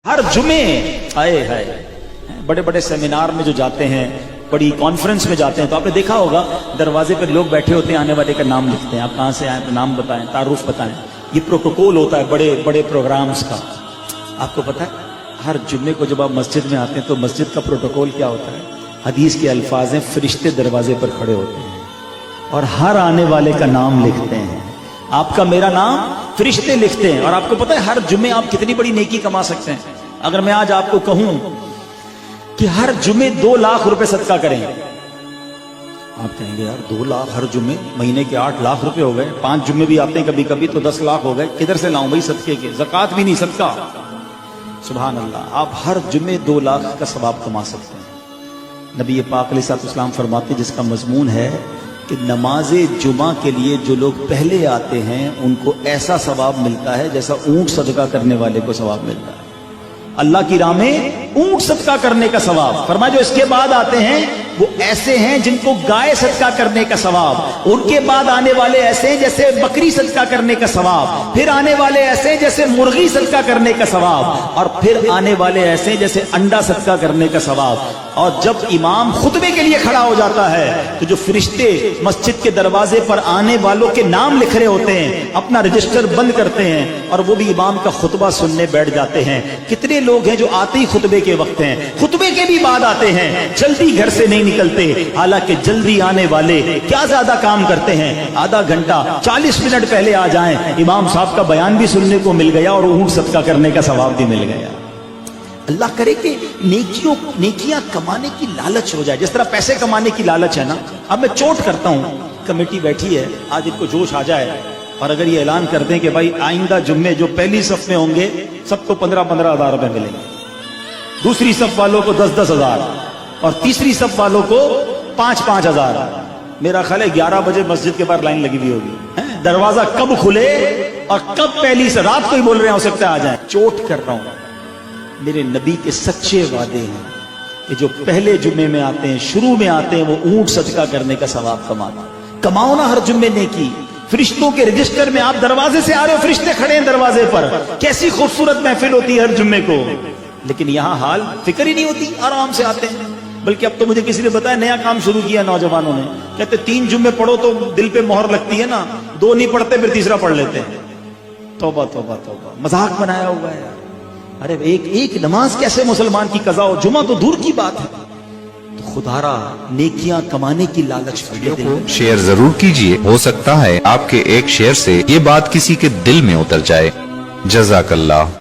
ہر جمعے آئے ہے بڑے بڑے سیمینار میں جو جاتے ہیں، بڑی کانفرنس میں جاتے ہیں، تو آپ نے دیکھا ہوگا دروازے پر لوگ بیٹھے ہوتے ہیں، آنے والے کا نام لکھتے ہیں، آپ کہاں سے آئے ہیں، نام بتائیں، تعارف بتائیں۔ یہ پروٹوکول ہوتا ہے بڑے بڑے پروگرامز کا۔ آپ کو پتا ہے ہر جمعے کو جب آپ مسجد میں آتے ہیں تو مسجد کا پروٹوکول کیا ہوتا ہے؟ حدیث کے الفاظ ہیں، فرشتے دروازے پر کھڑے ہوتے ہیں اور ہر آنے والے کا نام لکھتے ہیں۔ آپ کا میرا نام فرشتے لکھتے ہیں۔ اور آپ کو پتا ہے ہر جمعے آپ کتنی بڑی نیکی کما سکتے ہیں؟ اگر میں آج آپ کو کہوں کہ ہر جمعے 2 لاکھ روپے صدقہ کریں، آپ کہیں گے یار 2 لاکھ ہر جمعے، مہینے کے 8 لاکھ روپے ہو گئے، 5 جمعے بھی آتے ہیں کبھی کبھی تو 10 لاکھ ہو گئے، کدھر سے لاؤں بھائی صدقے کے؟ زکوٰۃ بھی نہیں، صدقہ۔ سبحان اللہ، آپ ہر جمعے 2 لاکھ کا ثواب کما سکتے ہیں۔ نبی پاک علیہ السلام فرماتے جس کا مضمون ہے کہ نماز جمعہ کے لیے جو لوگ پہلے آتے ہیں ان کو ایسا ثواب ملتا ہے جیسا اونٹ صدقہ کرنے والے کو ثواب ملتا ہے۔ اللہ کی راہ میں اونٹ صدقہ کرنے کا ثواب۔ فرمایا جو اس کے بعد آتے ہیں وہ ایسے ہیں جن کو گائے صدقہ کرنے کا ثواب، ان کے بعد آنے والے ایسے ہیں جیسے بکری صدقہ کرنے کا ثواب، پھر آنے والے ایسے ہیں جیسے مرغی صدقہ کرنے کا ثواب، اور پھر آنے والے ایسے ہیں جیسے انڈا صدقہ کرنے کا ثواب۔ اور جب امام خطبے کے لیے کھڑا ہو جاتا ہے تو جو فرشتے مسجد کے دروازے پر آنے والوں کے نام لکھ رہے ہوتے ہیں اپنا رجسٹر بند کرتے ہیں اور وہ بھی امام کا خطبہ سننے بیٹھ جاتے ہیں۔ کتنے لوگ ہیں جو آتے ہی خطبے کے وقت ہیں، خطبے کے بھی بعد آتے ہیں، جلدی گھر سے نہیں نکلتے، حالانکہ جلدی آنے والے کیا زیادہ کام کرتے ہیں، آدھا گھنٹہ 40 منٹ پہلے آ جائیں، امام صاحب کا بیان بھی سننے کو مل گیا اور اونٹ صدقہ کرنے کا ثواب بھی مل گیا۔ اللہ کرے کہ نیکیاں کمانے کی لالچ ہو جائے، جس طرح پیسے کمانے کی لالچ ہے نا۔ اب میں چوٹ کرتا ہوں، کمیٹی بیٹھی ہے، آج ان کو جوش آ جائے اور اگر یہ اعلان کر دیں کہ بھائی آئندہ جمعے جو پہلی صف میں ہوں گے سب کو 15-15 ہزار روپے ملیں گے، دوسری صف والوں کو 10-10 ہزار اور تیسری صف والوں کو 5-5 ہزار۔ میرا خیال ہے 11 بجے مسجد کے باہر لائن لگی ہوئی ہوگی، دروازہ کب کھلے اور کب پہلی سے رات کو ہی بول رہے ہیں ہو سکتا ہے آ جائیں۔ چوٹ کر رہا ہوں، میرے نبی کے سچے وعدے ہیں کہ جو پہلے جمعے میں آتے ہیں، شروع میں آتے ہیں، وہ اونٹ صدقہ کرنے کا ثواب کماؤ نا ہر جمعے نیکی۔ فرشتوں کے رجسٹر میں آپ دروازے سے آ رہے ہو، فرشتے کھڑے ہیں دروازے پر، کیسی خوبصورت محفل ہوتی ہے ہر جمعے کو، لیکن یہاں حال فکر ہی نہیں ہوتی، آرام سے آتے ہیں۔ بلکہ اب تو مجھے کسی نے بتایا نیا کام شروع کیا نوجوانوں نے، کہتے 3 جمعے پڑھو تو دل پہ مہر لگتی ہے نا، 2 نہیں پڑھتے پھر تیسرا پڑھ لیتے ہیں۔ توبہ توبہ توبہ، مذاق بنایا ہوا ہے یار۔ ارے ایک نماز کیسے مسلمان کی قضا ہو، جمعہ تو دور کی بات ہے۔ تو خدا را نیکیاں کمانے کی لالچ کو شیئر ضرور کیجئے، ہو سکتا ہے آپ کے ایک شیئر سے یہ بات کسی کے دل میں اتر جائے۔ جزاک اللہ۔